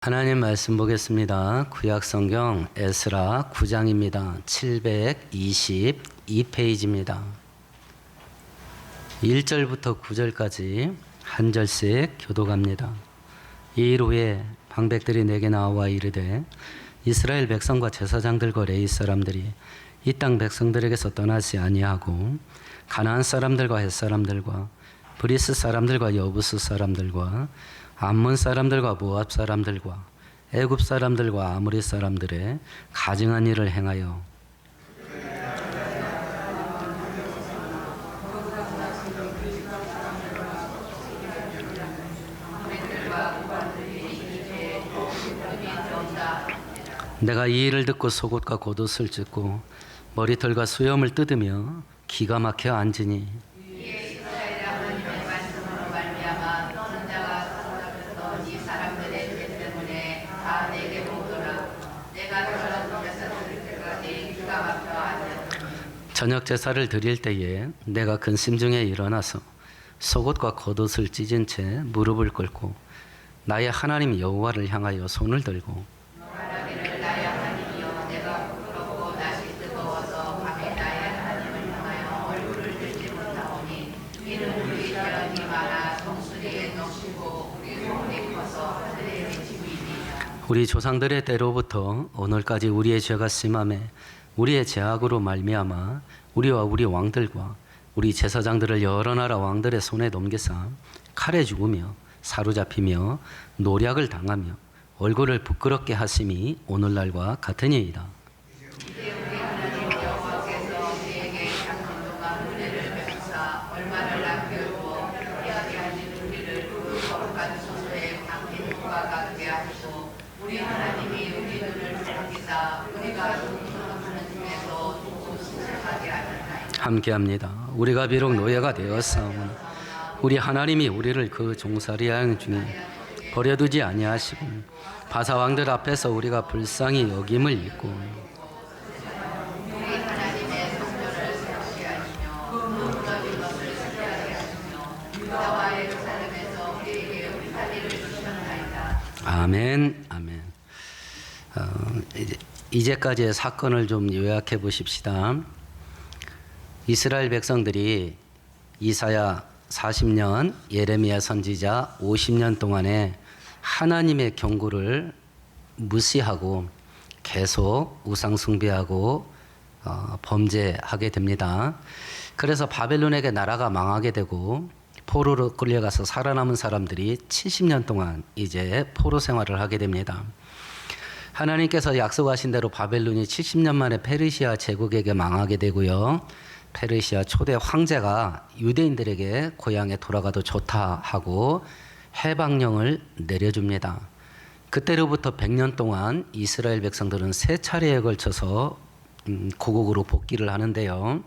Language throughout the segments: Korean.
하나님 말씀 보겠습니다. 구약성경 에스라 9장입니다. 722페이지입니다. 1절부터 9절까지 한 절씩 교독합니다. 이 일 후에 방백들이 내게 나와 이르되 이스라엘 백성과 제사장들과 레위 사람들이 이 땅 백성들에게서 떠나지 아니하고 가나안 사람들과 헷 사람들과 브리스 사람들과 여부스 사람들과 암몬 사람들과 모압 사람들과 애굽 사람들과 아모리 사람들의 가증한 일을 행하여 내가 이 일을 듣고 속옷과 겉옷을 찢고 머리털과 수염을 뜯으며 기가 막혀 앉으니 저녁 제사를 드릴 때에 내가 근심 중에 일어나서 속옷과 겉옷을 찢은 채 무릎을 꿇고 나의 하나님 여호와를 향하여 손을 들고 우리 조상들의 때로부터 오늘까지 우리의 죄가 심함에 우리의 죄악으로 말미암아 우리와 우리 왕들과 우리 제사장들을 여러 나라 왕들의 손에 넘겨사 칼에 죽으며 사로잡히며 노략을 당하며 얼굴을 부끄럽게 하심이 오늘날과 같으니이다. 함께합니다. 우리가 비록 노예가 되었사오니 우리 하나님이 우리를 그 종살이하는 중에 버려두지 아니하시고 바사왕들 앞에서 우리가 불쌍히 여김을 입고 아멘, 아멘. 이제까지의 사건을 좀 요약해 보십시다. 이스라엘 백성들이 이사야 40년, 예레미야 선지자 50년 동안에 하나님의 경고를 무시하고 계속 우상 숭배하고 범죄하게 됩니다. 그래서 바벨론에게 나라가 망하게 되고 포로로 끌려가서 살아남은 사람들이 70년 동안 이제 포로 생활을 하게 됩니다. 하나님께서 약속하신 대로 바벨론이 70년 만에 페르시아 제국에게 망하게 되고요. 페르시아 초대 황제가 유대인들에게 고향에 돌아가도 좋다 하고 해방령을 내려줍니다. 그때로부터 100년 동안 이스라엘 백성들은 세 차례에 걸쳐서 고국으로 복귀를 하는데요.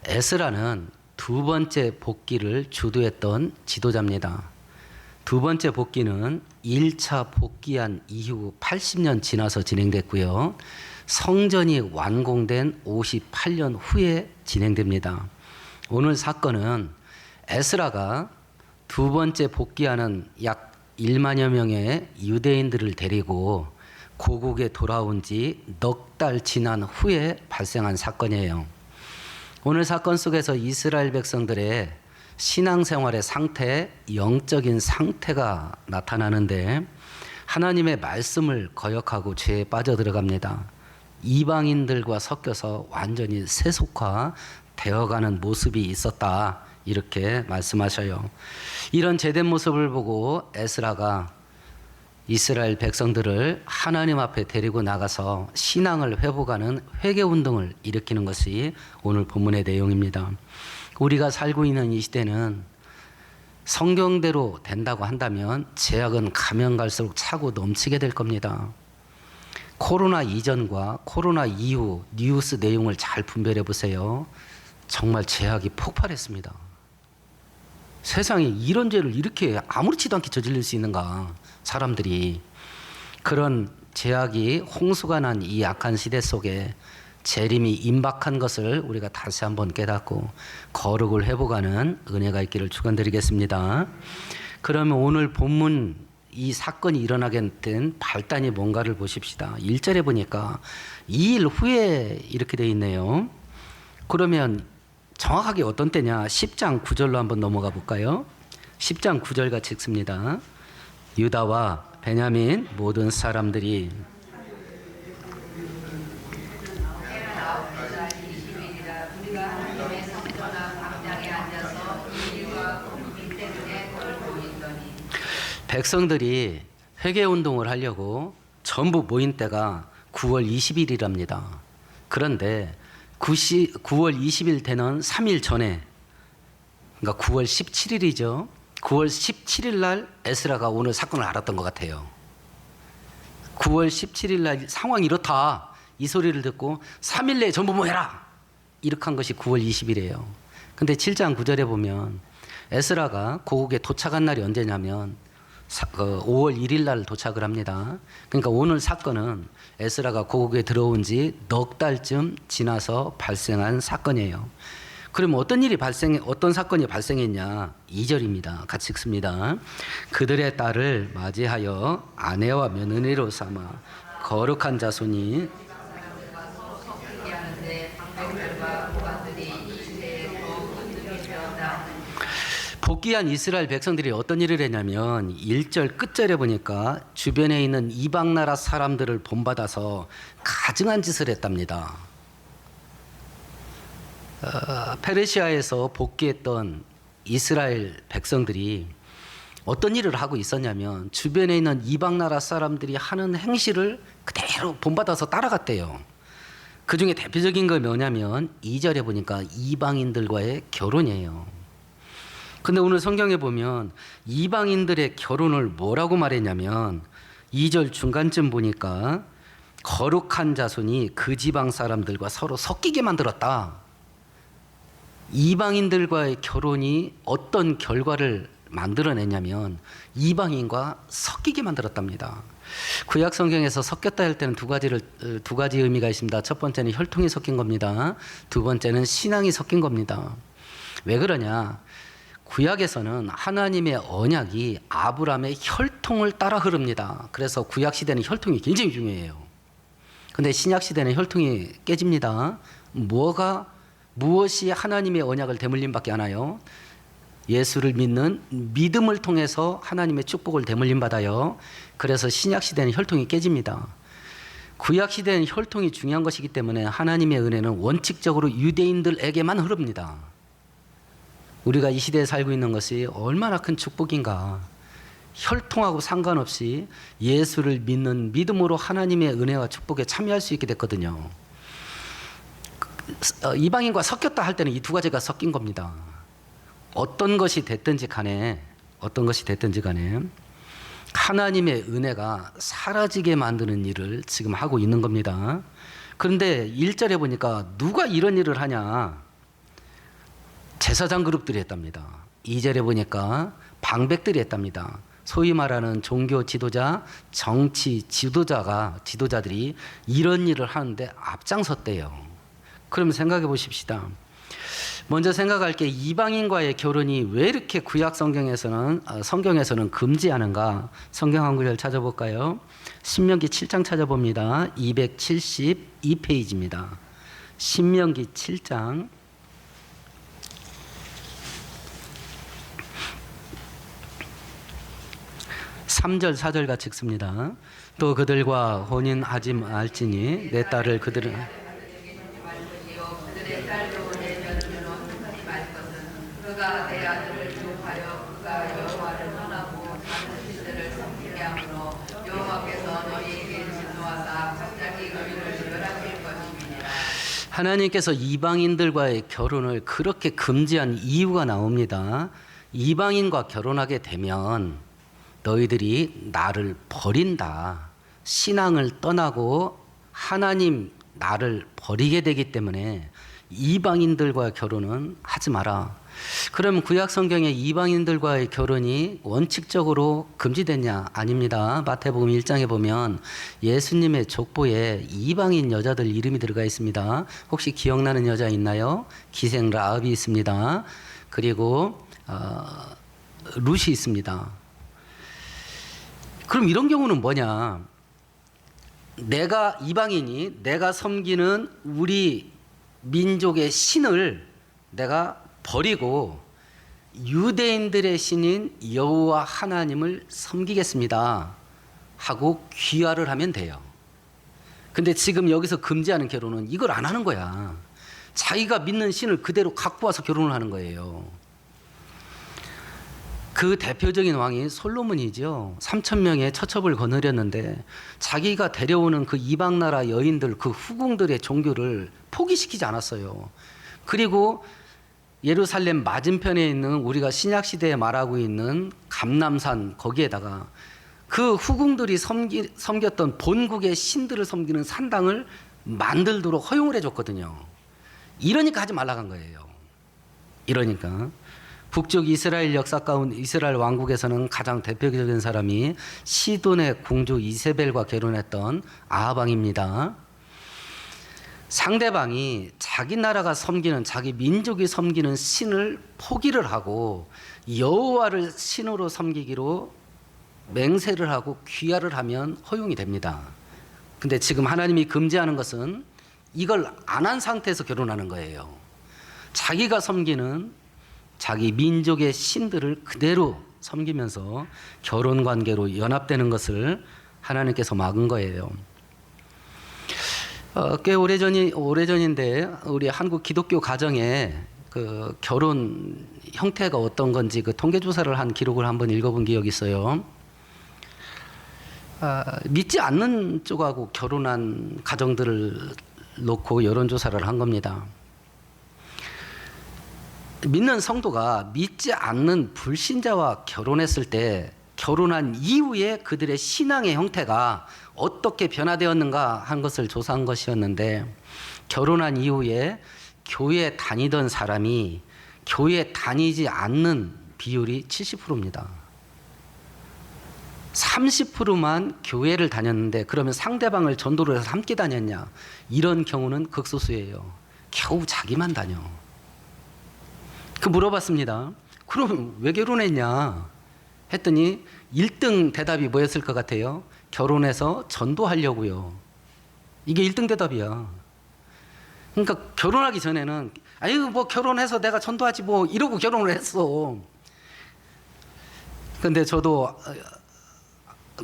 에스라는 두 번째 복귀를 주도했던 지도자입니다. 두 번째 복귀는 1차 복귀한 이후 80년 지나서 진행됐고요. 성전이 완공된 58년 후에 진행됩니다. 오늘 사건은 에스라가 두 번째 복귀하는 약 1만여 명의 유대인들을 데리고 고국에 돌아온 지 넉 달 지난 후에 발생한 사건이에요. 오늘 사건 속에서 이스라엘 백성들의 신앙생활의 상태, 영적인 상태가 나타나는데 하나님의 말씀을 거역하고 죄에 빠져들어갑니다. 이방인들과 섞여서 완전히 세속화되어가는 모습이 있었다, 이렇게 말씀하셔요. 이런 제된 모습을 보고 에스라가 이스라엘 백성들을 하나님 앞에 데리고 나가서 신앙을 회복하는 회개운동을 일으키는 것이 오늘 본문의 내용입니다. 우리가 살고 있는 이 시대는 성경대로 된다고 한다면 죄악은 가면 갈수록 차고 넘치게 될 겁니다. 코로나 이전과 코로나 이후 뉴스 내용을 잘 분별해 보세요. 정말 죄악이 폭발했습니다. 세상에 이런 죄를 이렇게 아무렇지도 않게 저질릴 수 있는가, 사람들이. 그런 죄악이 홍수가 난 이 악한 시대 속에 재림이 임박한 것을 우리가 다시 한번 깨닫고 거룩을 회복하는 은혜가 있기를 축원드리겠습니다. 그러면 오늘 본문 이 사건이 일어나게 된 발단이 뭔가를 보십시다. 1절에 보니까 2일 후에 이렇게 돼 있네요. 그러면 정확하게 어떤 때냐? 10장 9절로 한번 넘어가 볼까요? 10장 9절 같이 읽습니다. 유다와 베냐민 모든 사람들이 백성들이 회개운동을 하려고 전부 모인 때가 9월 20일이랍니다. 그런데 9월 20일 되는 3일 전에, 그러니까 9월 17일이죠. 9월 17일 날 에스라가 오늘 사건을 알았던 것 같아요. 9월 17일 날 상황이 이렇다, 이 소리를 듣고 3일 내에 전부 모여라, 이렇게 한 것이 9월 20일이에요. 근데 7장 9절에 보면 에스라가 고국에 도착한 날이 언제냐면 5월 1일 날 도착을 합니다. 그러니까 오늘 사건은 에스라가 고국에 들어온 지 넉 달쯤 지나서 발생한 사건이에요. 그럼 어떤 사건이 발생했냐? 2절입니다. 같이 읽습니다. 그들의 딸을 맞이하여 아내와 며느리로 삼아 거룩한 자손이 복귀한 이스라엘 백성들이 어떤 일을 했냐면 1절 끝절에 보니까 주변에 있는 이방 나라 사람들을 본받아서 가증한 짓을 했답니다. 페르시아에서 복귀했던 이스라엘 백성들이 어떤 일을 하고 있었냐면 주변에 있는 이방 나라 사람들이 하는 행실을 그대로 본받아서 따라갔대요. 그 중에 대표적인 건 뭐냐면 2절에 보니까 이방인들과의 결혼이에요. 근데 오늘 성경에 보면 이방인들의 결혼을 뭐라고 말했냐면 2절 중간쯤 보니까 거룩한 자손이 그 지방 사람들과 서로 섞이게 만들었다. 이방인들과의 결혼이 어떤 결과를 만들어냈냐면 이방인과 섞이게 만들었답니다. 구약 성경에서 섞였다 할 때는 두 가지 의미가 있습니다. 첫 번째는 혈통이 섞인 겁니다. 두 번째는 신앙이 섞인 겁니다. 왜 그러냐? 구약에서는 하나님의 언약이 아브라함의 혈통을 따라 흐릅니다. 그래서 구약 시대는 혈통이 굉장히 중요해요. 근데 신약 시대는 혈통이 깨집니다. 무엇이 하나님의 언약을 대물림받게 하나요? 예수를 믿는 믿음을 통해서 하나님의 축복을 대물림 받아요. 그래서 신약 시대는 혈통이 깨집니다. 구약 시대는 혈통이 중요한 것이기 때문에 하나님의 은혜는 원칙적으로 유대인들에게만 흐릅니다. 우리가 이 시대에 살고 있는 것이 얼마나 큰 축복인가. 혈통하고 상관없이 예수를 믿는 믿음으로 하나님의 은혜와 축복에 참여할 수 있게 됐거든요. 이방인과 섞였다 할 때는 이 두 가지가 섞인 겁니다. 어떤 것이 됐든지 간에 하나님의 은혜가 사라지게 만드는 일을 지금 하고 있는 겁니다. 그런데 1절에 보니까 누가 이런 일을 하냐? 제사장 그룹들이 했답니다. 2절에 보니까 방백들이 했답니다. 소위 말하는 종교 지도자, 정치 지도자들이 이런 일을 하는데 앞장섰대요. 그럼 생각해 보십시다. 먼저 생각할 게 이방인과의 결혼이 왜 이렇게 구약 성경에서는 금지하는가? 성경 한 구절 찾아볼까요? 신명기 7장 찾아봅니다. 272페이지입니다. 신명기 7장 3절 4절 같이 읽습니다. 또 그들과 혼인하지 말지니 내 딸을 그들은 그가 내 아들을 유혹하여 그가 여호와를 떠나고 다른 신들을 섬기게 하므로 여호와께서 너희에게 진노하사 갑자기 그들을 멸하실 것임이니라. 하나님께서 이방인들과의 결혼을 그렇게 금지한 이유가 나옵니다. 이방인과 결혼하게 되면 너희들이 나를 버린다. 신앙을 떠나고 하나님 나를 버리게 되기 때문에 이방인들과 결혼은 하지 마라. 그럼 구약 성경에 이방인들과의 결혼이 원칙적으로 금지됐냐? 아닙니다. 마태복음 1장에 보면 예수님의 족보에 이방인 여자들 이름이 들어가 있습니다. 혹시 기억나는 여자 있나요? 기생 라합이 있습니다. 그리고 룻이 있습니다. 그럼 이런 경우는 뭐냐? 내가 이방인이 내가 섬기는 우리 민족의 신을 내가 버리고 유대인들의 신인 여호와 하나님을 섬기겠습니다 하고 귀화를 하면 돼요. 근데 지금 여기서 금지하는 결혼은 이걸 안 하는 거야. 자기가 믿는 신을 그대로 갖고 와서 결혼을 하는 거예요. 그 대표적인 왕이 솔로몬이죠. 3,000명의 처첩을 거느렸는데 자기가 데려오는 그 이방 나라 여인들, 그 후궁들의 종교를 포기시키지 않았어요. 그리고 예루살렘 맞은편에 있는 우리가 신약 시대에 말하고 있는 감람산, 거기에다가 그 후궁들이 섬겼던 본국의 신들을 섬기는 산당을 만들도록 허용을 해줬거든요. 이러니까 하지 말라고 한 거예요. 이러니까 북쪽 이스라엘 역사 가운데 이스라엘 왕국에서는 가장 대표적인 사람이 시돈의 공주 이세벨과 결혼했던 아합 왕입니다. 상대방이 자기 나라가 섬기는, 자기 민족이 섬기는 신을 포기를 하고 여호와를 신으로 섬기기로 맹세를 하고 귀화를 하면 허용이 됩니다. 근데 지금 하나님이 금지하는 것은 이걸 안 한 상태에서 결혼하는 거예요. 자기가 섬기는 자기 민족의 신들을 그대로 섬기면서 결혼 관계로 연합되는 것을 하나님께서 막은 거예요. 꽤 오래전인데 우리 한국 기독교 가정에 그 결혼 형태가 어떤 건지 그 통계 조사를 한 기록을 한번 읽어본 기억이 있어요. 믿지 않는 쪽하고 결혼한 가정들을 놓고 여론조사를 한 겁니다. 믿는 성도가 믿지 않는 불신자와 결혼했을 때 결혼한 이후에 그들의 신앙의 형태가 어떻게 변화되었는가 한 것을 조사한 것이었는데, 결혼한 이후에 교회 다니던 사람이 교회 다니지 않는 비율이 70%입니다. 30%만 교회를 다녔는데 그러면 상대방을 전도를 해서 함께 다녔냐? 이런 경우는 극소수예요. 겨우 자기만 다녀. 그 물어봤습니다. 그럼 왜 결혼했냐? 했더니 1등 대답이 뭐였을 것 같아요? 결혼해서 전도하려고요. 이게 1등 대답이야. 그러니까 결혼하기 전에는 아유 뭐 결혼해서 내가 전도하지 뭐 이러고 결혼을 했어. 근데 저도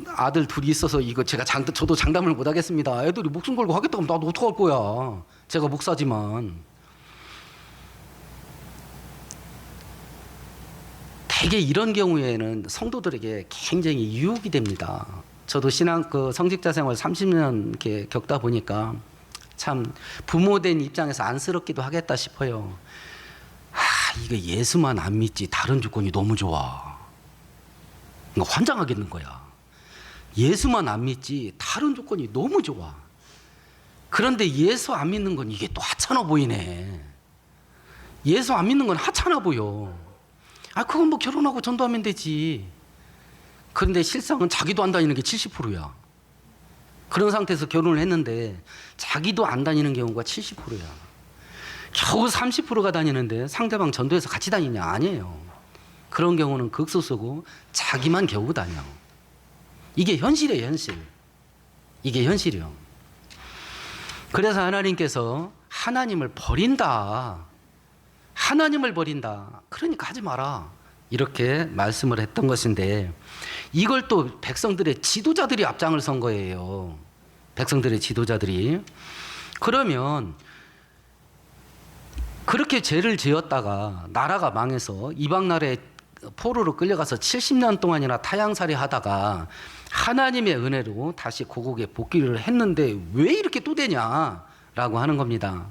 아들 둘이 있어서 이거 저도 장담을 못 하겠습니다. 애들이 목숨 걸고 하겠다고 하면 나도 어떡할 거야. 제가 목사지만. 대개 이런 경우에는 성도들에게 굉장히 유혹이 됩니다. 저도 성직자 생활 30년 이렇게 겪다 보니까 참 부모된 입장에서 안쓰럽기도 하겠다 싶어요. 이거 예수만 안 믿지 다른 조건이 너무 좋아. 그러니까 환장하겠는 거야. 예수만 안 믿지 다른 조건이 너무 좋아. 그런데 예수 안 믿는 건 이게 또 하찮아 보이네. 예수 안 믿는 건 하찮아 보여. 그건 뭐 결혼하고 전도하면 되지. 그런데 실상은 자기도 안 다니는 게 70%야. 그런 상태에서 결혼을 했는데 자기도 안 다니는 경우가 70%야. 겨우 30%가 다니는데 상대방 전도해서 같이 다니냐? 아니에요. 그런 경우는 극소수고 자기만 겨우 다녀. 이게 현실이에요, 현실. 이게 현실이요. 그래서 하나님께서 하나님을 버린다. 하나님을 버린다. 그러니까 하지 마라. 이렇게 말씀을 했던 것인데, 이걸 또 백성들의 지도자들이 앞장을 선 거예요. 백성들의 지도자들이. 그러면 그렇게 죄를 지었다가 나라가 망해서 이방 나라에 포로로 끌려가서 70년 동안이나 타향살이 하다가 하나님의 은혜로 다시 고국에 복귀를 했는데 왜 이렇게 또 되냐라고 하는 겁니다.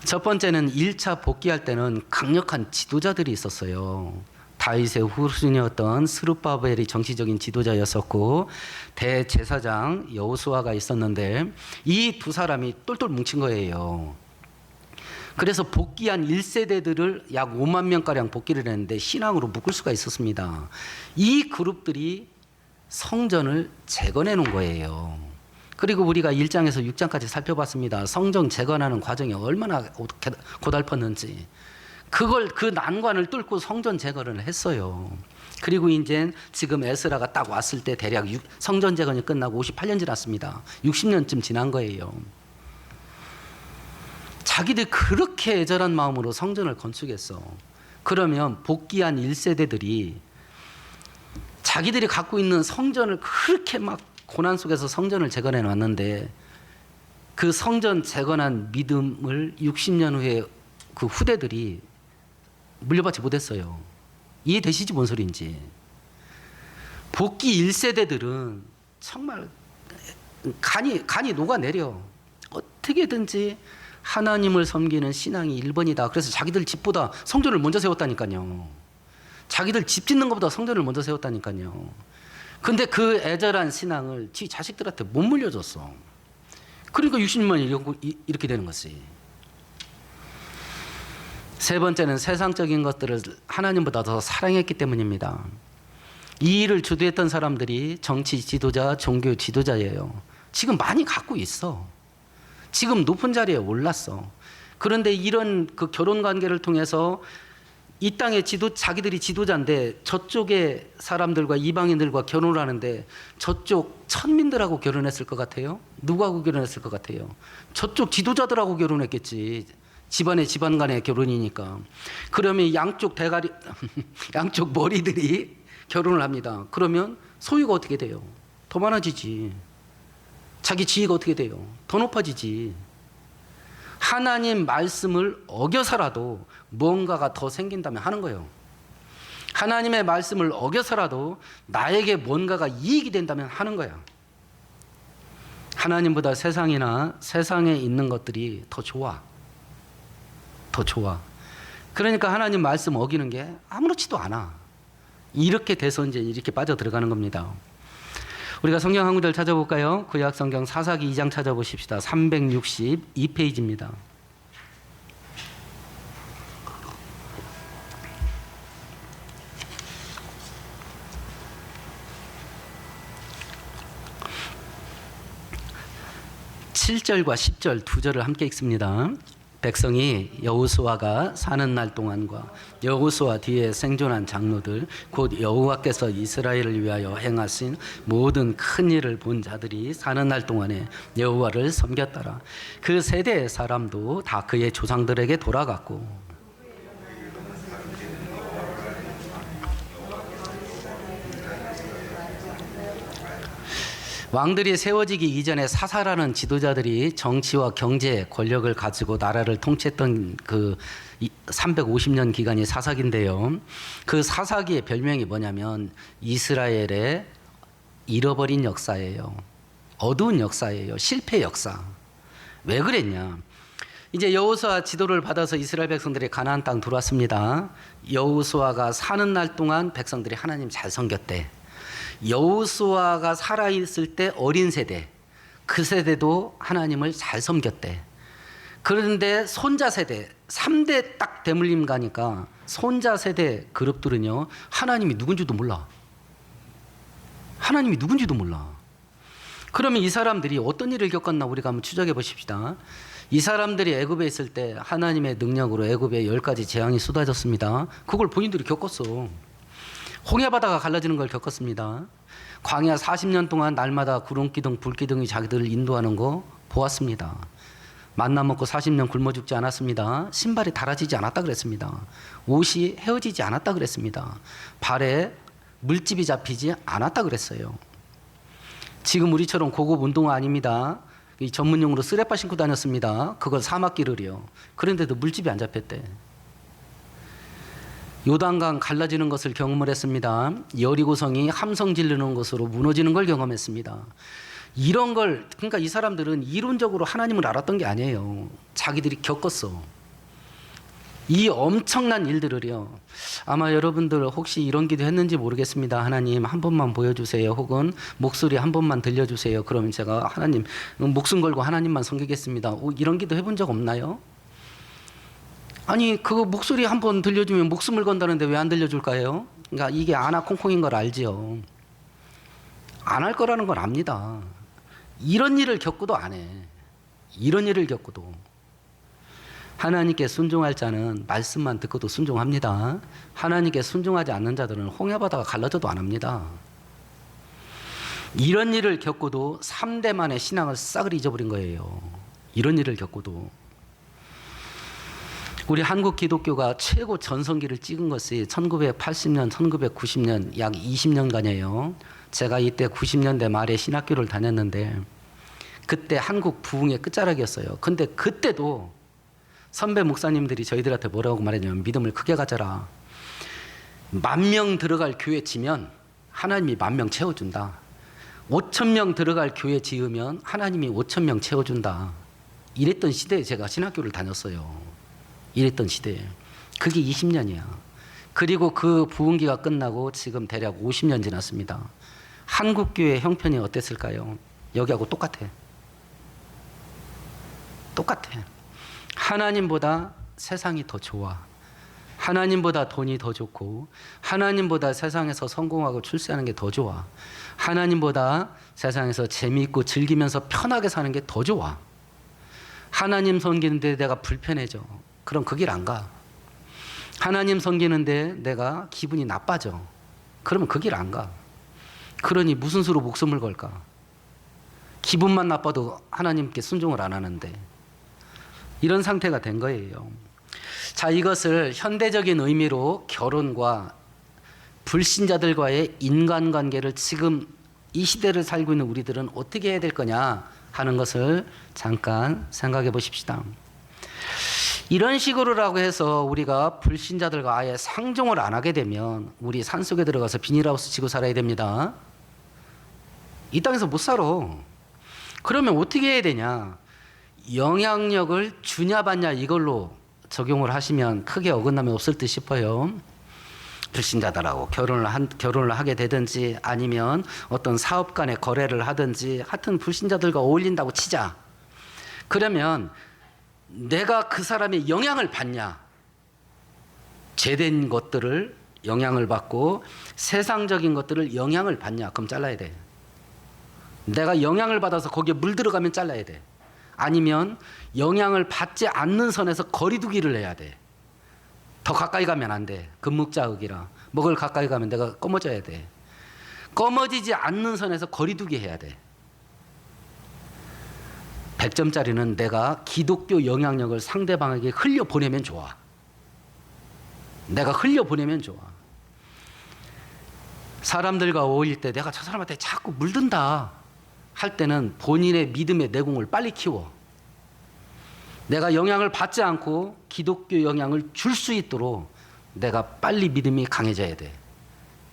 첫 번째는 1차 복귀할 때는 강력한 지도자들이 있었어요. 다윗의 후손이었던 스룹바벨이 정치적인 지도자였었고 대제사장 여호수아가 있었는데 이 두 사람이 똘똘 뭉친 거예요. 그래서 복귀한 1세대들을 약 5만 명가량 복귀를 했는데 신앙으로 묶을 수가 있었습니다. 이 그룹들이 성전을 재건해 놓은 거예요. 그리고 우리가 1장에서 6장까지 살펴봤습니다. 성전 재건하는 과정이 얼마나 고달팠는지. 그 난관을 뚫고 성전 재건을 했어요. 그리고 이제 지금 에스라가 딱 왔을 때 대략 성전 재건이 끝나고 58년 지났습니다. 60년쯤 지난 거예요. 자기들 그렇게 애절한 마음으로 성전을 건축했어. 그러면 복귀한 1세대들이 자기들이 갖고 있는 성전을 그렇게 막 고난 속에서 성전을 재건해 놨는데 그 성전 재건한 믿음을 60년 후에 그 후대들이 물려받지 못했어요. 이해되시지 뭔 소리인지. 복귀 1세대들은 정말 간이 녹아내려. 어떻게든지 하나님을 섬기는 신앙이 1번이다. 그래서 자기들 집보다 성전을 먼저 세웠다니까요. 자기들 집 짓는 것보다 성전을 먼저 세웠다니까요. 근데 그 애절한 신앙을 지 자식들한테 못 물려줬어. 그러니까 60년이 이렇게 되는 거지. 세 번째는 세상적인 것들을 하나님보다 더 사랑했기 때문입니다. 이 일을 주도했던 사람들이 정치 지도자, 종교 지도자예요. 지금 많이 갖고 있어. 지금 높은 자리에 올랐어. 그런데 이런 그 결혼 관계를 통해서 이 땅의 자기들이 지도자인데 저쪽의 사람들과 이방인들과 결혼을 하는데 저쪽 천민들하고 결혼했을 것 같아요? 누구하고 결혼했을 것 같아요? 저쪽 지도자들하고 결혼했겠지. 집안 간의 결혼이니까. 그러면 양쪽 머리들이 결혼을 합니다. 그러면 소유가 어떻게 돼요? 더 많아지지. 자기 지위가 어떻게 돼요? 더 높아지지. 하나님 말씀을 어겨서라도 뭔가가 더 생긴다면 하는 거예요. 하나님의 말씀을 어겨서라도 나에게 뭔가가 이익이 된다면 하는 거야. 하나님보다 세상이나 세상에 있는 것들이 더 좋아. 더 좋아. 그러니까 하나님 말씀 어기는 게 아무렇지도 않아. 이렇게 돼서 이제 이렇게 빠져 들어가는 겁니다. 우리가 성경 한 구절 찾아볼까요? 구약 성경 사사기 2장 찾아보십시다. 362페이지입니다. (7절과) (10절) 두 절을 함께 읽습니다. 백성이 여호수아가 사는 날 동안과 여호수아 뒤에 생존한 장로들 곧 여호와께서 이스라엘을 위하여 행하신 모든 큰 일을 본 자들이 사는 날 동안에 여호와를 섬겼더라. 그 세대의 사람도 다 그의 조상들에게 돌아갔고 왕들이 세워지기 이전에 사사라는 지도자들이 정치와 경제 권력을 가지고 나라를 통치했던 그 350년 기간이 사사기인데요. 그 사사기의 별명이 뭐냐면 이스라엘의 잃어버린 역사예요. 어두운 역사예요. 실패 역사. 왜 그랬냐? 이제 여호수아 지도를 받아서 이스라엘 백성들이 가나안 땅 들어왔습니다. 여호수아가 사는 날 동안 백성들이 하나님 잘 섬겼대. 여호수아가 살아있을 때 어린 세대, 그 세대도 하나님을 잘 섬겼대. 그런데 손자 세대, 3대 딱 대물림 가니까 손자 세대 그룹들은요, 하나님이 누군지도 몰라. 하나님이 누군지도 몰라. 그러면 이 사람들이 어떤 일을 겪었나 우리가 한번 추적해 보십시다. 이 사람들이 애굽에 있을 때 하나님의 능력으로 애굽에 10가지 재앙이 쏟아졌습니다. 그걸 본인들이 겪었어. 홍해바다가 갈라지는 걸 겪었습니다. 광야 40년 동안 날마다 구름기둥, 불기둥이 자기들을 인도하는 거 보았습니다. 만나 먹고 40년 굶어 죽지 않았습니다. 신발이 닳아지지 않았다 그랬습니다. 옷이 헤어지지 않았다 그랬습니다. 발에 물집이 잡히지 않았다 그랬어요. 지금 우리처럼 고급 운동화 아닙니다. 이 전문용으로 쓰레빠 신고 다녔습니다. 그걸 사막길을요. 그런데도 물집이 안 잡혔대. 요단강 갈라지는 것을 경험을 했습니다. 여리고성이 함성 지르는 것으로 무너지는 걸 경험했습니다. 이런 걸, 그러니까 이 사람들은 이론적으로 하나님을 알았던 게 아니에요. 자기들이 겪었어. 이 엄청난 일들을요. 아마 여러분들 혹시 이런 기도 했는지 모르겠습니다. 하나님 한 번만 보여주세요. 혹은 목소리 한 번만 들려주세요. 그러면 제가 하나님 목숨 걸고 하나님만 섬기겠습니다. 이런 기도 해본 적 없나요? 아니 그거 목소리 한 번 들려주면 목숨을 건다는데 왜 안 들려줄까요? 그러니까 이게 아나콩콩인 걸 알지요. 안 할 거라는 걸 압니다. 이런 일을 겪고도 안 해. 이런 일을 겪고도. 하나님께 순종할 자는 말씀만 듣고도 순종합니다. 하나님께 순종하지 않는 자들은 홍해바다가 갈라져도 안 합니다. 이런 일을 겪고도 3대 만에 신앙을 싹을 잊어버린 거예요. 이런 일을 겪고도. 우리 한국 기독교가 최고 전성기를 찍은 것이 1980년, 1990년 약 20년간이에요. 제가 이때 90년대 말에 신학교를 다녔는데 그때 한국 부흥의 끝자락이었어요. 근데 그때도 선배 목사님들이 저희들한테 뭐라고 말했냐면 믿음을 크게 가져라. 10,000명 들어갈 교회 지면 하나님이 10,000명 채워준다. 5,000명 들어갈 교회 지으면 하나님이 5,000명 채워준다. 이랬던 시대에 제가 신학교를 다녔어요. 이랬던 시대에. 그게 20년이야. 그리고 그 부흥기가 끝나고 지금 대략 50년 지났습니다. 한국교회 형편이 어땠을까요? 여기하고 똑같아. 똑같아. 하나님보다 세상이 더 좋아. 하나님보다 돈이 더 좋고 하나님보다 세상에서 성공하고 출세하는 게 더 좋아. 하나님보다 세상에서 재미있고 즐기면서 편하게 사는 게 더 좋아. 하나님 섬기는데 내가 불편해져. 그럼 그 길 안 가. 하나님 섬기는데 내가 기분이 나빠져. 그러면 그 길 안 가. 그러니 무슨 수로 목숨을 걸까? 기분만 나빠도 하나님께 순종을 안 하는데 이런 상태가 된 거예요. 자, 이것을 현대적인 의미로 결혼과 불신자들과의 인간관계를 지금 이 시대를 살고 있는 우리들은 어떻게 해야 될 거냐 하는 것을 잠깐 생각해 보십시다. 이런 식으로라고 해서 우리가 불신자들과 아예 상종을 안 하게 되면 우리 산속에 들어가서 비닐하우스 치고 살아야 됩니다. 이 땅에서 못 살아. 그러면 어떻게 해야 되냐? 영향력을 주냐 받냐 이걸로 적용을 하시면 크게 어긋남이 없을 듯 싶어요. 불신자들하고 결혼을 하게 되든지 아니면 어떤 사업 간의 거래를 하든지 하여튼 불신자들과 어울린다고 치자. 그러면 내가 그 사람의 영향을 받냐? 죄된 것들을 영향을 받고 세상적인 것들을 영향을 받냐? 그럼 잘라야 돼. 내가 영향을 받아서 거기에 물들어가면 잘라야 돼. 아니면 영향을 받지 않는 선에서 거리두기를 해야 돼. 더 가까이 가면 안 돼. 금묵자흑이라. 먹을 가까이 가면 내가 꺼머져야 돼. 꺼머지지 않는 선에서 거리두기 해야 돼. 100점짜리는 내가 기독교 영향력을 상대방에게 흘려보내면 좋아. 내가 흘려보내면 좋아. 사람들과 어울릴 때 내가 저 사람한테 자꾸 물든다 할 때는 본인의 믿음의 내공을 빨리 키워. 내가 영향을 받지 않고 기독교 영향을 줄 수 있도록 내가 빨리 믿음이 강해져야 돼.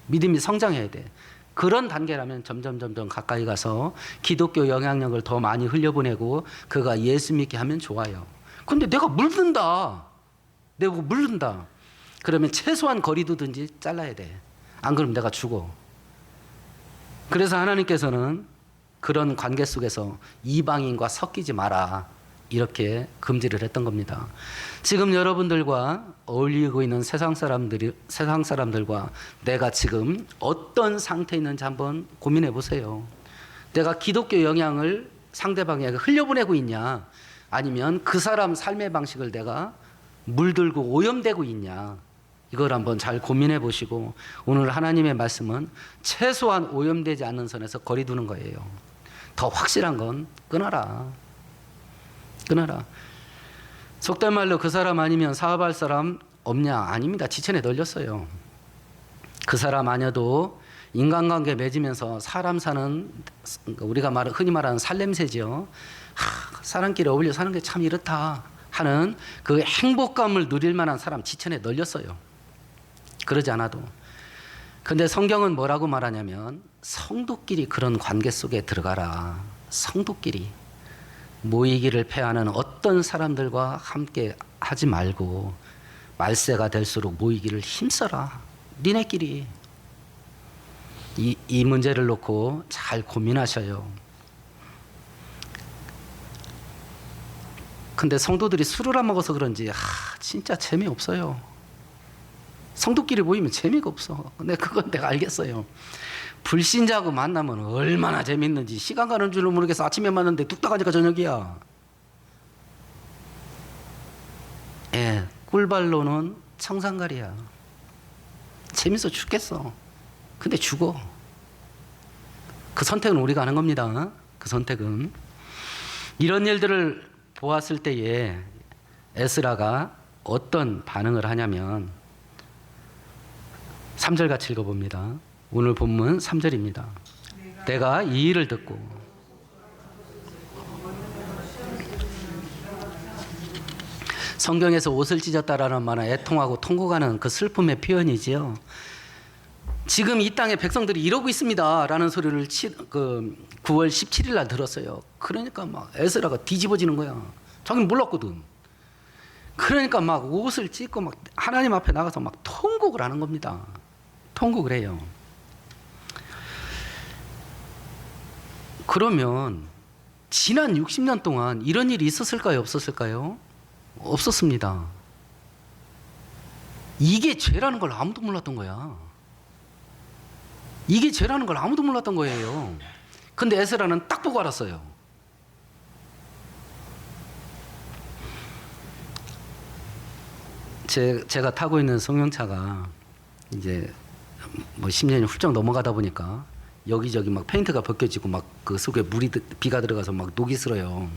믿음이 성장해야 돼. 그런 단계라면 점점 가까이 가서 기독교 영향력을 더 많이 흘려보내고 그가 예수 믿게 하면 좋아요. 근데 내가 물든다. 내가 물든다. 그러면 최소한 거리 두든지 잘라야 돼. 안 그러면 내가 죽어. 그래서 하나님께서는 그런 관계 속에서 이방인과 섞이지 마라. 이렇게 금지를 했던 겁니다. 지금 여러분들과 어울리고 있는 세상 사람들과 내가 지금 어떤 상태에 있는지 한번 고민해 보세요. 내가 기독교 영향을 상대방에게 흘려보내고 있냐? 아니면 그 사람 삶의 방식을 내가 물들고 오염되고 있냐? 이걸 한번 잘 고민해 보시고 오늘 하나님의 말씀은 최소한 오염되지 않는 선에서 거리 두는 거예요. 더 확실한 건 끊어라. 끊어라. 속된 말로 그 사람 아니면 사업할 사람 없냐? 아닙니다. 지천에 널렸어요. 그 사람 아니어도 인간관계 맺으면서 사람 사는 우리가 흔히 말하는 살냄새죠. 사람끼리 어울려 사는 게 참 이렇다 하는 그 행복감을 누릴 만한 사람 지천에 널렸어요. 그러지 않아도. 근데 성경은 뭐라고 말하냐면 성도끼리 그런 관계 속에 들어가라. 성도끼리. 모이기를 패하는 어떤 사람들과 함께 하지 말고 말세가 될수록 모이기를 힘써라. 니네끼리. 이 문제를 놓고 잘 고민하셔요. 근데 성도들이 술을 안 먹어서 그런지 진짜 재미없어요. 성도끼리 모이면 재미가 없어. 근데 그건 내가 알겠어요. 불신자하고 만나면 얼마나 재밌는지 시간 가는 줄을 모르겠어. 아침에 만났는데 뚝딱 하니까 저녁이야. 예, 꿀발로는 청산가리야. 재밌어 죽겠어. 근데 죽어. 그 선택은 우리가 하는 겁니다. 그 선택은. 이런 일들을 보았을 때에 에스라가 어떤 반응을 하냐면 3절 같이 읽어봅니다. 오늘 본문 3절입니다. 내가 이 일을 듣고 성경에서 옷을 찢었다라는 말은 애통하고 통곡하는 그 슬픔의 표현이지요. 지금 이 땅의 백성들이 이러고 있습니다라는 소리를 9월 17일 날 들었어요. 그러니까 막 에스라가 뒤집어지는 거야. 자기는 몰랐거든. 그러니까 막 옷을 찢고 막 하나님 앞에 나가서 막 통곡을 하는 겁니다. 통곡을 해요. 그러면 지난 60년 동안 이런 일이 있었을까요? 없었을까요? 없었습니다. 이게 죄라는 걸 아무도 몰랐던 거야. 이게 죄라는 걸 아무도 몰랐던 거예요. 근데 에스라는 딱 보고 알았어요. 제가 타고 있는 승용차가 이제 뭐 10년이 훌쩍 넘어가다 보니까 여기저기 막 페인트가 벗겨지고 막 그 속에 비가 들어가서 막 녹이 슬어요.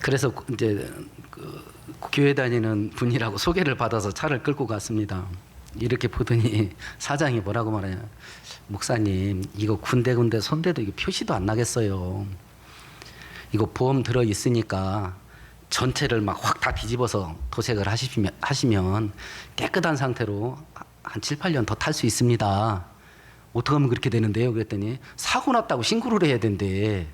그래서 이제 그 교회 다니는 분이라고 소개를 받아서 차를 끌고 갔습니다. 이렇게 보더니 사장이 뭐라고 말해요. 목사님, 이거 군데군데 손대도 이거 표시도 안 나겠어요. 이거 보험 들어 있으니까 전체를 막 확 다 뒤집어서 도색을 하시면 깨끗한 상태로 한 7, 8년 더 탈 수 있습니다. 어떻게 하면 그렇게 되는데요? 그랬더니 사고 났다고 신고를 해야 된대.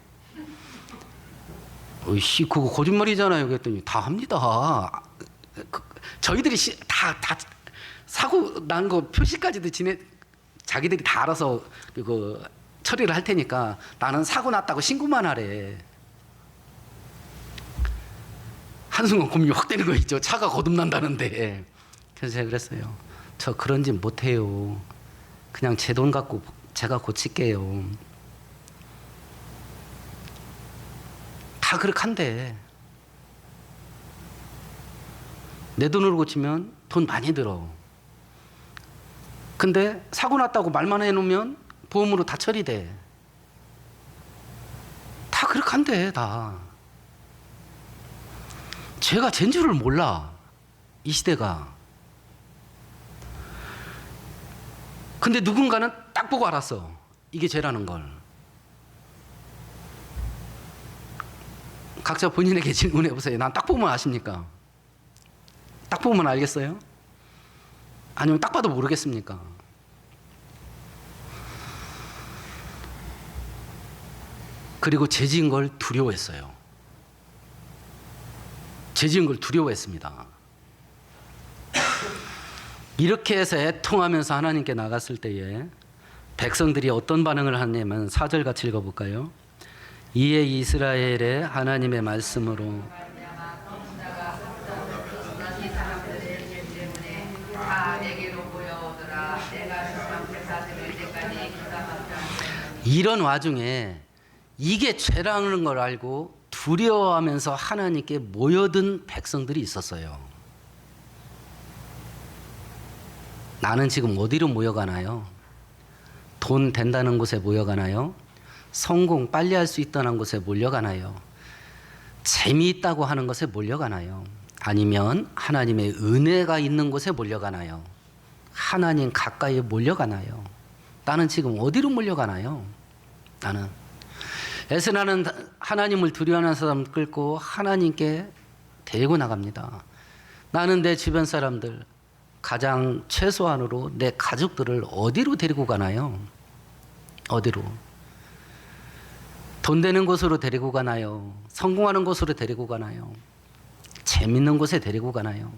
어이씨, 그거 거짓말이잖아요. 그랬더니 다 합니다. 저희들이 다 사고 난 거 표시까지도 자기들이 다 알아서 그 처리를 할 테니까 나는 사고 났다고 신고만 하래. 한순간 고민이 확 되는 거 있죠. 차가 거듭난다는데. 그래서 제가 그랬어요. 저 그런 짓 못해요. 그냥 제 돈 갖고 제가 고칠게요. 다 그렇게 한대. 내 돈으로 고치면 돈 많이 들어. 근데 사고 났다고 말만 해놓으면 보험으로 다 처리돼. 다 그렇게 한대, 다. 죄가 죄인 줄을 몰라, 이 시대가. 근데 누군가는 딱 보고 알았어. 이게 죄라는 걸. 각자 본인에게 질문해 보세요. 난 딱 보면 아십니까? 딱 보면 알겠어요? 아니면 딱 봐도 모르겠습니까? 그리고 죄 지은 걸 두려워했어요. 죄 지은 걸 두려워했습니다. 이렇게 해서 애통하면서 하나님께 나갔을 때에 백성들이 어떤 반응을 하냐면 4절 같이 읽어볼까요? 이에 이스라엘의 하나님의 말씀으로 이런 와중에 이게 죄라는 걸 알고 두려워하면서 하나님께 모여든 백성들이 있었어요. 나는 지금 어디로 모여가나요? 돈 된다는 곳에 모여가나요? 성공 빨리 할 수 있다는 곳에 몰려가나요? 재미있다고 하는 것에 몰려가나요? 아니면 하나님의 은혜가 있는 곳에 몰려가나요? 하나님 가까이에 몰려가나요? 나는 지금 어디로 몰려가나요? 나는 에스라는 하나님을 두려워하는 사람 끌고 하나님께 데리고 나갑니다. 나는 내 주변 사람들, 가장 최소한으로 내 가족들을 어디로 데리고 가나요? 어디로? 돈 되는 곳으로 데리고 가나요? 성공하는 곳으로 데리고 가나요? 재밌는 곳에 데리고 가나요?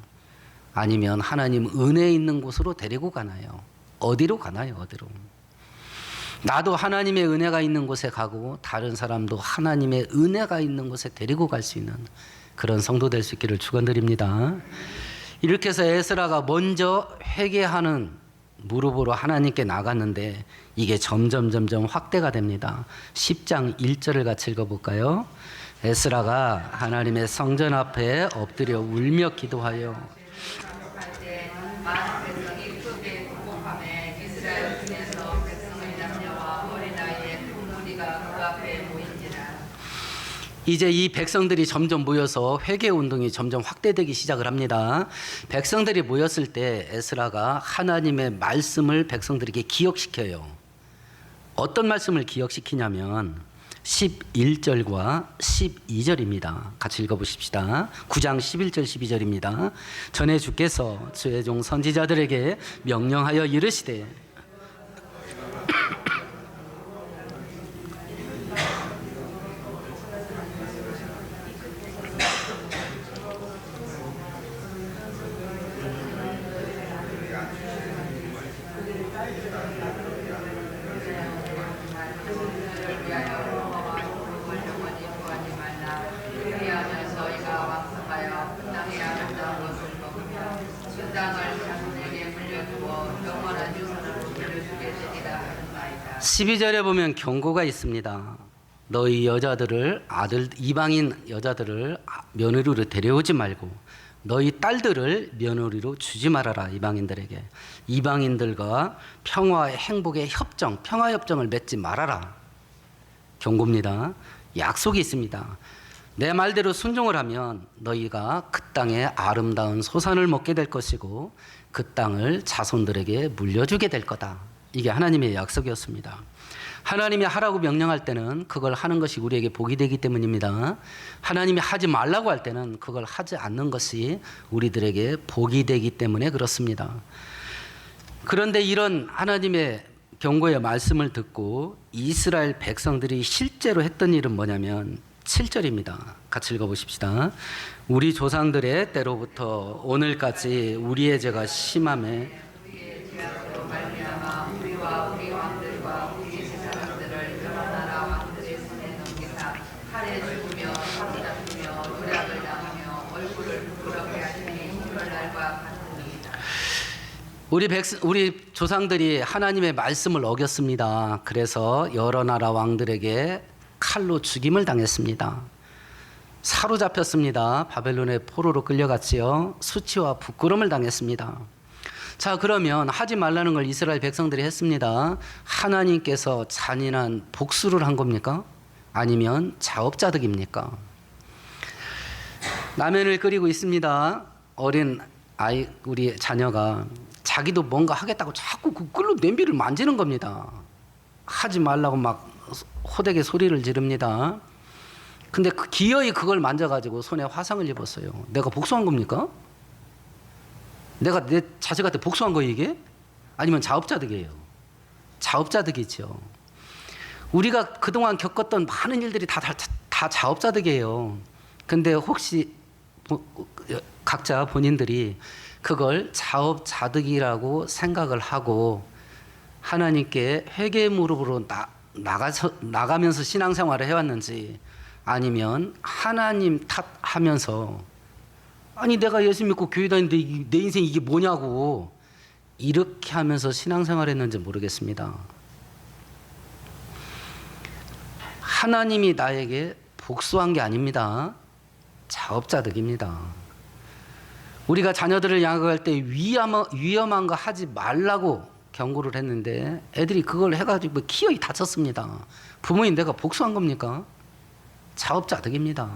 아니면 하나님 은혜 있는 곳으로 데리고 가나요? 어디로 가나요? 어디로? 나도 하나님의 은혜가 있는 곳에 가고 다른 사람도 하나님의 은혜가 있는 곳에 데리고 갈 수 있는 그런 성도 될 수 있기를 축원드립니다. 이렇게 해서 에스라가 먼저 회개하는 무릎으로 하나님께 나갔는데 이게 점점 확대가 됩니다. 10장 1절을 같이 읽어볼까요? 에스라가 하나님의 성전 앞에 엎드려 울며 기도하여 할 때 많은 백성이 크게 공복함에 이스라엘 중에서 백성의 남녀와 어린아이의 큰 무리가 그 앞에 모인지라. 이제 이 백성들이 점점 모여서 회개 운동이 점점 확대되기 시작을 합니다. 백성들이 모였을 때 에스라가 하나님의 말씀을 백성들에게 기억시켜요. 어떤 말씀을 기억시키냐면 11절과 12절입니다. 같이 읽어보십시다. 9장 11절 12절입니다. 전에 주께서 주의 종 선지자들에게 명령하여 이르시되 12절에 보면 경고가 있습니다. 너희 여자들을 이방인 여자들을 며느리로 데려오지 말고 너희 딸들을 며느리로 주지 말아라. 이방인들에게 이방인들과 평화의 행복의 협정, 평화 협정을 맺지 말아라. 경고입니다. 약속이 있습니다. 내 말대로 순종을 하면 너희가 그 땅에 아름다운 소산을 먹게 될 것이고 그 땅을 자손들에게 물려주게 될 거다. 이게 하나님의 약속이었습니다. 하나님이 하라고 명령할 때는 그걸 하는 것이 우리에게 복이 되기 때문입니다. 하나님이 하지 말라고 할 때는 그걸 하지 않는 것이 우리들에게 복이 되기 때문에 그렇습니다. 그런데 이런 하나님의 경고의 말씀을 듣고 이스라엘 백성들이 실제로 했던 일은 뭐냐면 7절입니다. 같이 읽어보십시다. 우리 조상들의 때로부터 오늘까지 우리의 죄가 심함에 우리 조상들이 하나님의 말씀을 어겼습니다. 그래서 여러 나라 왕들에게 칼로 죽임을 당했습니다. 사로잡혔습니다. 바벨론의 포로로 끌려갔지요. 수치와 부끄러움을 당했습니다. 자, 그러면 하지 말라는 걸 이스라엘 백성들이 했습니다. 하나님께서 잔인한 복수를 한 겁니까? 아니면 자업자득입니까? 라면을 끓이고 있습니다. 어린 아이, 우리 자녀가 자기도 뭔가 하겠다고 자꾸 그 끓는 냄비를 만지는 겁니다. 하지 말라고 막 호되게 소리를 지릅니다. 근데 기어이 그걸 만져가지고 손에 화상을 입었어요. 내가 복수한 겁니까? 내가 내 자식한테 복수한 거예요, 이게? 아니면 자업자득이에요? 자업자득이죠. 우리가 그동안 겪었던 많은 일들이 다 자업자득이에요. 근데 혹시 각자 본인들이 그걸 자업자득이라고 생각을 하고 하나님께 회개 무릎으로 나가면서 신앙생활을 해왔는지, 아니면 하나님 탓하면서 아니 내가 예수 믿고 교회 다니는데 내 인생 이게 뭐냐고 이렇게 하면서 신앙생활을 했는지 모르겠습니다. 하나님이 나에게 복수한 게 아닙니다. 자업자득입니다. 우리가 자녀들을 양육할 때 위험한 거 하지 말라고 경고를 했는데 애들이 그걸 해가지고 기어이 다쳤습니다. 부모님 내가 복수한 겁니까? 자업자득입니다.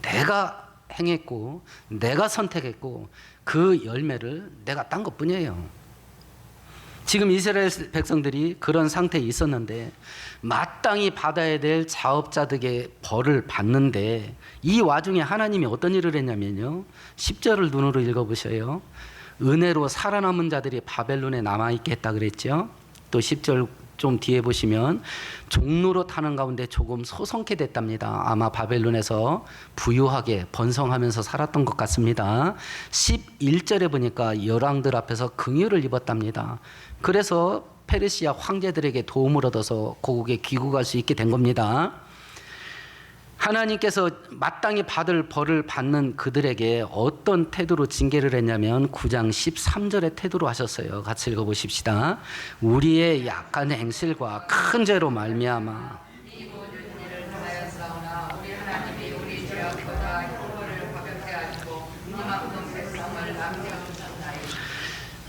내가 행했고 내가 선택했고 그 열매를 내가 딴 것뿐이에요. 지금 이스라엘 백성들이 그런 상태에 있었는데 마땅히 받아야 될 자업자득의 벌을 받는데 이 와중에 하나님이 어떤 일을 했냐면요. 10절을 눈으로 읽어보셔요. 은혜로 살아남은 자들이 바벨론에 남아있게 했다 그랬죠. 또 10절 좀 뒤에 보시면 종로로 타는 가운데 조금 소송케 됐답니다. 아마 바벨론에서 부유하게 번성하면서 살았던 것 같습니다. 11절에 보니까 열왕들 앞에서 긍휼을 입었답니다. 그래서 페르시아 황제들에게 도움을 얻어서 고국에 귀국할 수 있게 된 겁니다. 하나님께서 마땅히 받을 벌을 받는 그들에게 어떤 태도로 징계를 했냐면 9장 13절의 태도로 하셨어요. 같이 읽어보십시다. 우리의 약한 행실과 큰 죄로 말미암아 이 모든 일을 하였사오나 우리 하나님이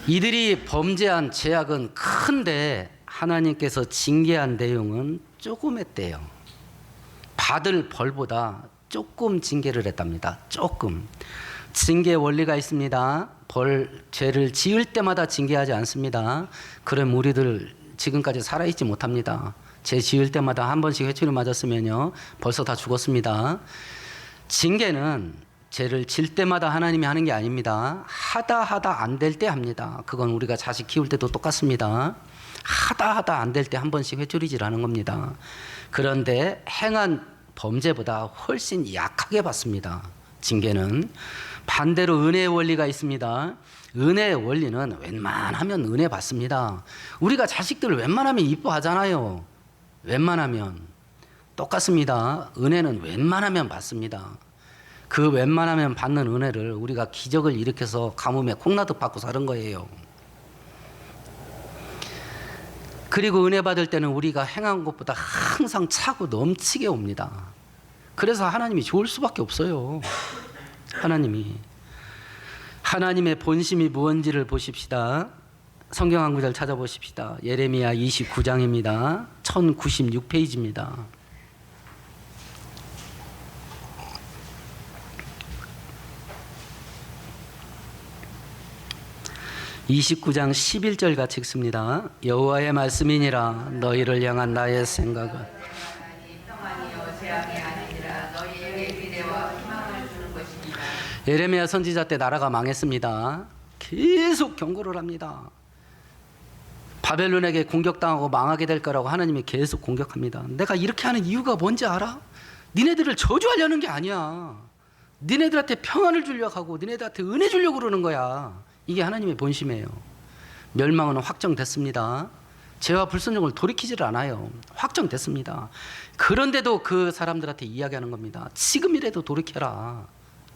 이들이 범죄한 죄악은 큰데 하나님께서 징계한 내용은 조금 했대요. 받을 벌보다 조금 징계를 했답니다. 조금. 징계 원리가 있습니다. 죄를 지을 때마다 징계하지 않습니다. 그럼 우리들 지금까지 살아있지 못합니다. 죄 지을 때마다 한 번씩 회초리 맞았으면요 벌써 다 죽었습니다. 징계는 죄를 질 때마다 하나님이 하는 게 아닙니다. 하다 안 될 때 합니다. 그건 우리가 자식 키울 때도 똑같습니다. 하다 안 될 때 한 번씩 회초리질하는 겁니다. 그런데 행한 범죄보다 훨씬 약하게 받습니다. 징계는. 반대로 은혜의 원리가 있습니다. 은혜의 원리는 웬만하면 은혜 받습니다. 우리가 자식들을 웬만하면 이뻐하잖아요. 웬만하면. 똑같습니다. 은혜는 웬만하면 받습니다. 그 웬만하면 받는 은혜를 우리가 기적을 일으켜서 가뭄에 콩나듯 받고 사는 거예요. 그리고 은혜 받을 때는 우리가 행한 것보다 항상 차고 넘치게 옵니다. 그래서 하나님이 좋을 수밖에 없어요. 하나님의 본심이 무언지를 보십시다. 성경 한 구절 찾아보십시다. 예레미야 29장입니다. 1096페이지입니다. 29장 11절 같이 읽습니다. 여호와의 말씀이니라 너희를 향한 나의 생각은 평안이요 재앙이 아니니라 너희에게 미래와 희망을 주는 것입니다. 예레미야 선지자 때 나라가 망했습니다. 계속 경고를 합니다. 바벨론에게 공격당하고 망하게 될 거라고 하나님이 계속 공격합니다. 내가 이렇게 하는 이유가 뭔지 알아? 니네들을 저주하려는 게 아니야. 니네들한테 평안을 주려고 하고 니네들한테 은혜 주려고 그러는 거야. 이게 하나님의 본심이에요. 멸망은 확정됐습니다. 죄와 불순종을 돌이키지를 않아요. 확정됐습니다. 그런데도 그 사람들한테 이야기하는 겁니다. 지금이라도 돌이켜라.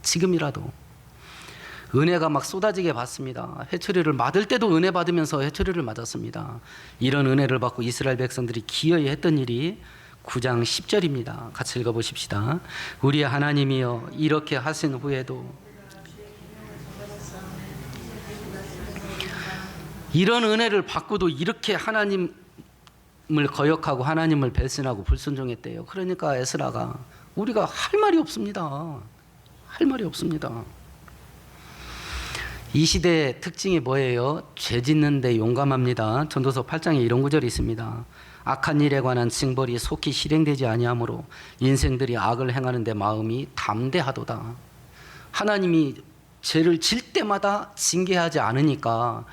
지금이라도. 은혜가 막 쏟아지게 받습니다. 회초리를 맞을 때도 은혜 받으면서 회초리를 맞았습니다. 이런 은혜를 받고 이스라엘 백성들이 기어이 했던 일이 9장 10절입니다. 같이 읽어보십시다. 우리 하나님이여 이렇게 하신 후에도 이런 은혜를 받고도 이렇게 하나님을 거역하고 하나님을 배신하고 불순종했대요. 그러니까 에스라가 우리가 할 말이 없습니다. 할 말이 없습니다. 이 시대의 특징이 뭐예요? 죄 짓는 데 용감합니다. 전도서 8장에 이런 구절이 있습니다. 악한 일에 관한 징벌이 속히 실행되지 아니하므로 인생들이 악을 행하는 데 마음이 담대하도다. 하나님이 죄를 질 때마다 징계하지 않으니까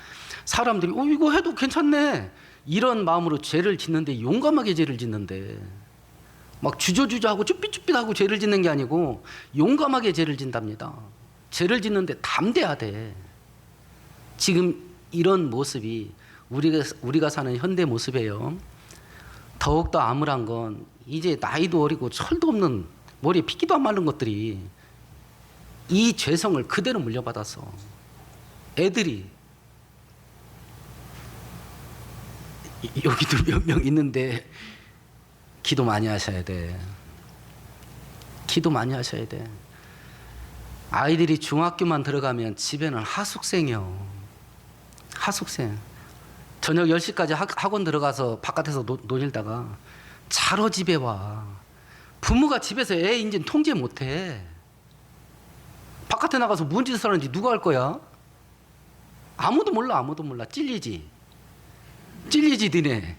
사람들이 이거 해도 괜찮네 이런 마음으로 죄를 짓는데 용감하게 죄를 짓는데 막 주저주저하고 쭈삣쭈삣하고 죄를 짓는 게 아니고 용감하게 죄를 짓답니다. 죄를 짓는데 담대하대. 지금 이런 모습이 우리가 사는 현대 모습이에요. 더욱더 암울한 건 이제 나이도 어리고 철도 없는 머리에 핏기도 안 마른 것들이 이 죄성을 그대로 물려받아서 애들이 여기도 몇 명 있는데 기도 많이 하셔야 돼. 기도 많이 하셔야 돼. 아이들이 중학교만 들어가면 집에는 하숙생이요. 하숙생. 저녁 10시까지 학원 들어가서 바깥에서 놀다가 자러 집에 와. 부모가 집에서 애 인제 통제 못해. 바깥에 나가서 뭔 짓을 하는지 누가 할 거야? 아무도 몰라. 찔리지 니네.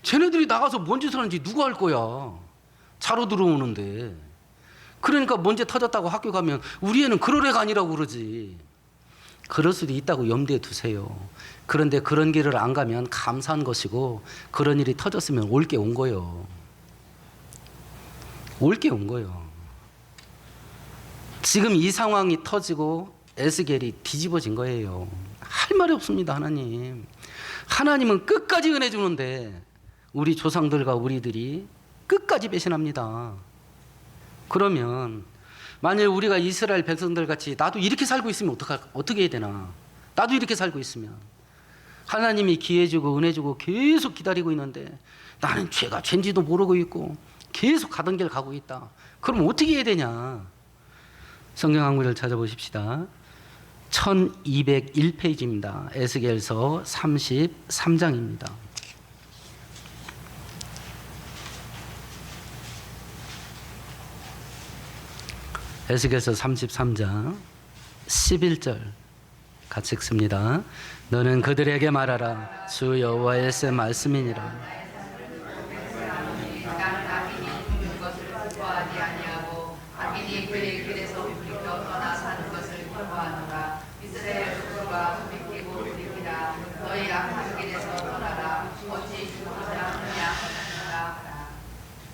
쟤네들이 나가서 뭔 짓을 하는지 누가 할 거야? 자러 들어오는데. 그러니까 먼저 터졌다고 학교 가면 우리 애는 그럴 애가 아니라고 그러지. 그럴 수도 있다고 염두에 두세요. 그런데 그런 길을 안 가면 감사한 것이고 그런 일이 터졌으면 올 게 온 거예요. 올 게 온 거예요. 지금 이 상황이 터지고 에스겔이 뒤집어진 거예요. 할 말이 없습니다. 하나님은 끝까지 은혜 주는데 우리 조상들과 우리들이 끝까지 배신합니다. 그러면 만일 우리가 이스라엘 백성들 같이 나도 이렇게 살고 있으면 어떻게 해야 되나? 나도 이렇게 살고 있으면 하나님이 기회 주고 은혜 주고 계속 기다리고 있는데 나는 죄가 죄인지도 모르고 있고 계속 가던 길 가고 있다. 그럼 어떻게 해야 되냐? 성경 한 구절 찾아보십시다. 1201페이지입니다. 에스겔서 33장입니다. 에스겔서 33장 11절 같이 읽습니다. 너는 그들에게 말하라. 주 여호와의 새 말씀이니라. 나는 악인이 죽는 것을 기뻐하지 아니하고 악인이 그의 길에서 돌이켜 떠나 사는 것을 기뻐하노라. 이스라엘 족속아 돌이키고 돌이키라. 너희 악한 길에서 떠나라. 어찌 죽고자 하느냐 하라.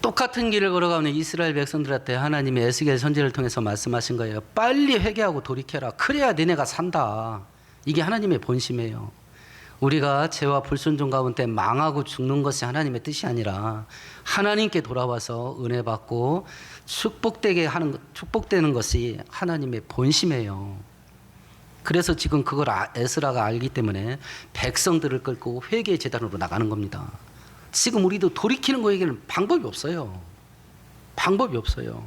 똑같은 길을 걸어가는 이스라엘 백성들한테 하나님이 에스겔 선지를 통해서 말씀하신 거예요. 빨리 회개하고 돌이켜라. 그래야 너네가 산다. 이게 하나님의 본심이에요. 우리가 죄와 불순종 가운데 망하고 죽는 것이 하나님의 뜻이 아니라 하나님께 돌아와서 은혜 받고 축복되는 것이 하나님의 본심이에요. 그래서 지금 그걸 에스라가 알기 때문에 백성들을 끌고 회개의 제단으로 나가는 겁니다. 지금 우리도 돌이키는 거에게는 방법이 없어요. 방법이 없어요.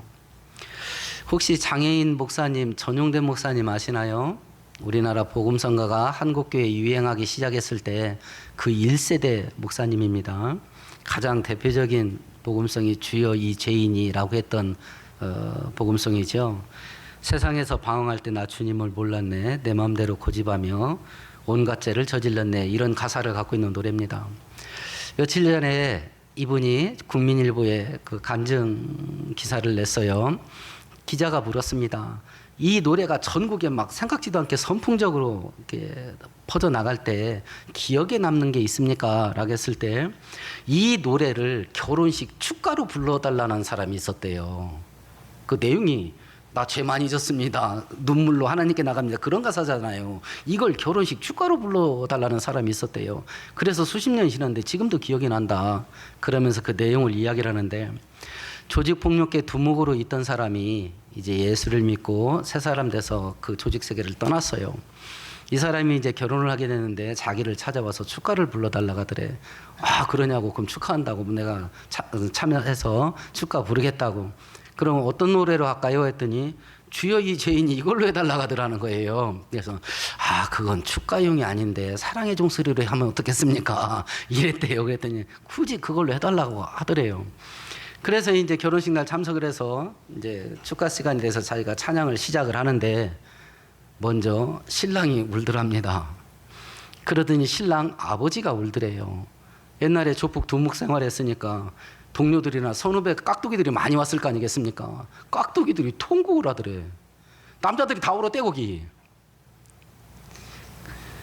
혹시 장애인 목사님, 전용된 목사님 아시나요? 우리나라 복음성가가 한국교회에 유행하기 시작했을 때 그 1세대 목사님입니다. 가장 대표적인 복음성이 주여 이 죄인이라고 했던 복음성이죠. 세상에서 방황할 때 나 주님을 몰랐네. 내 마음대로 고집하며 온갖 죄를 저질렀네. 이런 가사를 갖고 있는 노래입니다. 며칠 전에 이분이 국민일보에 그 간증 기사를 냈어요. 기자가 물었습니다. 이 노래가 전국에 막 생각지도 않게 선풍적으로 이렇게 퍼져 나갈 때 기억에 남는 게 있습니까? 라고 했을 때 이 노래를 결혼식 축가로 불러달라는 사람이 있었대요. 그 내용이 나 죄 많이 졌습니다. 눈물로 하나님께 나갑니다. 그런 가사잖아요. 이걸 결혼식 축가로 불러달라는 사람이 있었대요. 그래서 수십 년이 지났는데 지금도 기억이 난다. 그러면서 그 내용을 이야기를 하는데 조직폭력계 두목으로 있던 사람이 이제 예수를 믿고 새 사람 돼서 그 조직 세계를 떠났어요. 이 사람이 이제 결혼을 하게 되는데 자기를 찾아와서 축가를 불러달라고 하더래. 아, 그러냐고. 그럼 축하한다고. 내가 참여해서 축가 부르겠다고. 그럼 어떤 노래로 할까요? 했더니 주여 이 죄인이 이걸로 해달라고 하더라는 거예요. 그래서 아, 그건 축가용이 아닌데 사랑의 종소리로 하면 어떻겠습니까? 이랬대요. 그랬더니 굳이 그걸로 해달라고 하더래요. 그래서 이제 결혼식 날 참석을 해서 이제 축가 시간이 돼서 자기가 찬양을 시작을 하는데 먼저 신랑이 울더랍니다. 그러더니 신랑 아버지가 울더래요. 옛날에 조폭 두목 생활했으니까 동료들이나 선후배 깍두기들이 많이 왔을 거 아니겠습니까? 깍두기들이 통곡을 하더래. 남자들이 다 울어 떼고기.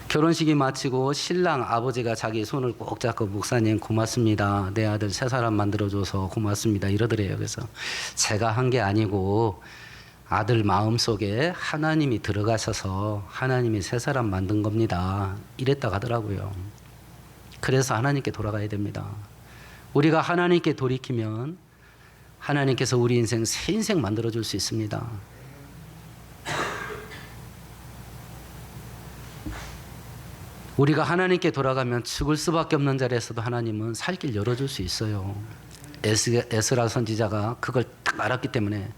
결혼식이 마치고 신랑 아버지가 자기 손을 꼭 잡고 목사님 고맙습니다. 내 아들 새 사람 만들어줘서 고맙습니다. 이러더래요. 그래서 제가 한 게 아니고 아들 마음속에 하나님이 들어가셔서 하나님이 새 사람 만든 겁니다. 이랬다고 하더라고요. 그래서 하나님께 돌아가야 됩니다. 우리가 하나님께 돌이키면 하나님께서 우리 인생 새 인생 만들어줄 수 있습니다. 우리가 하나님께 돌아가면 죽을 수밖에 없는 자리에서도 하나님은 살 길 열어줄 수 있어요. 에스라 선지자가 그걸 딱 알았기 때문에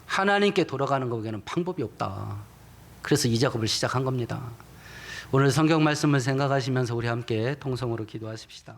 하나님께 돌아가는 것에는 방법이 없다. 그래서 이 작업을 시작한 겁니다. 오늘 성경 말씀을 생각하시면서 우리 함께 통성으로 기도하십시다.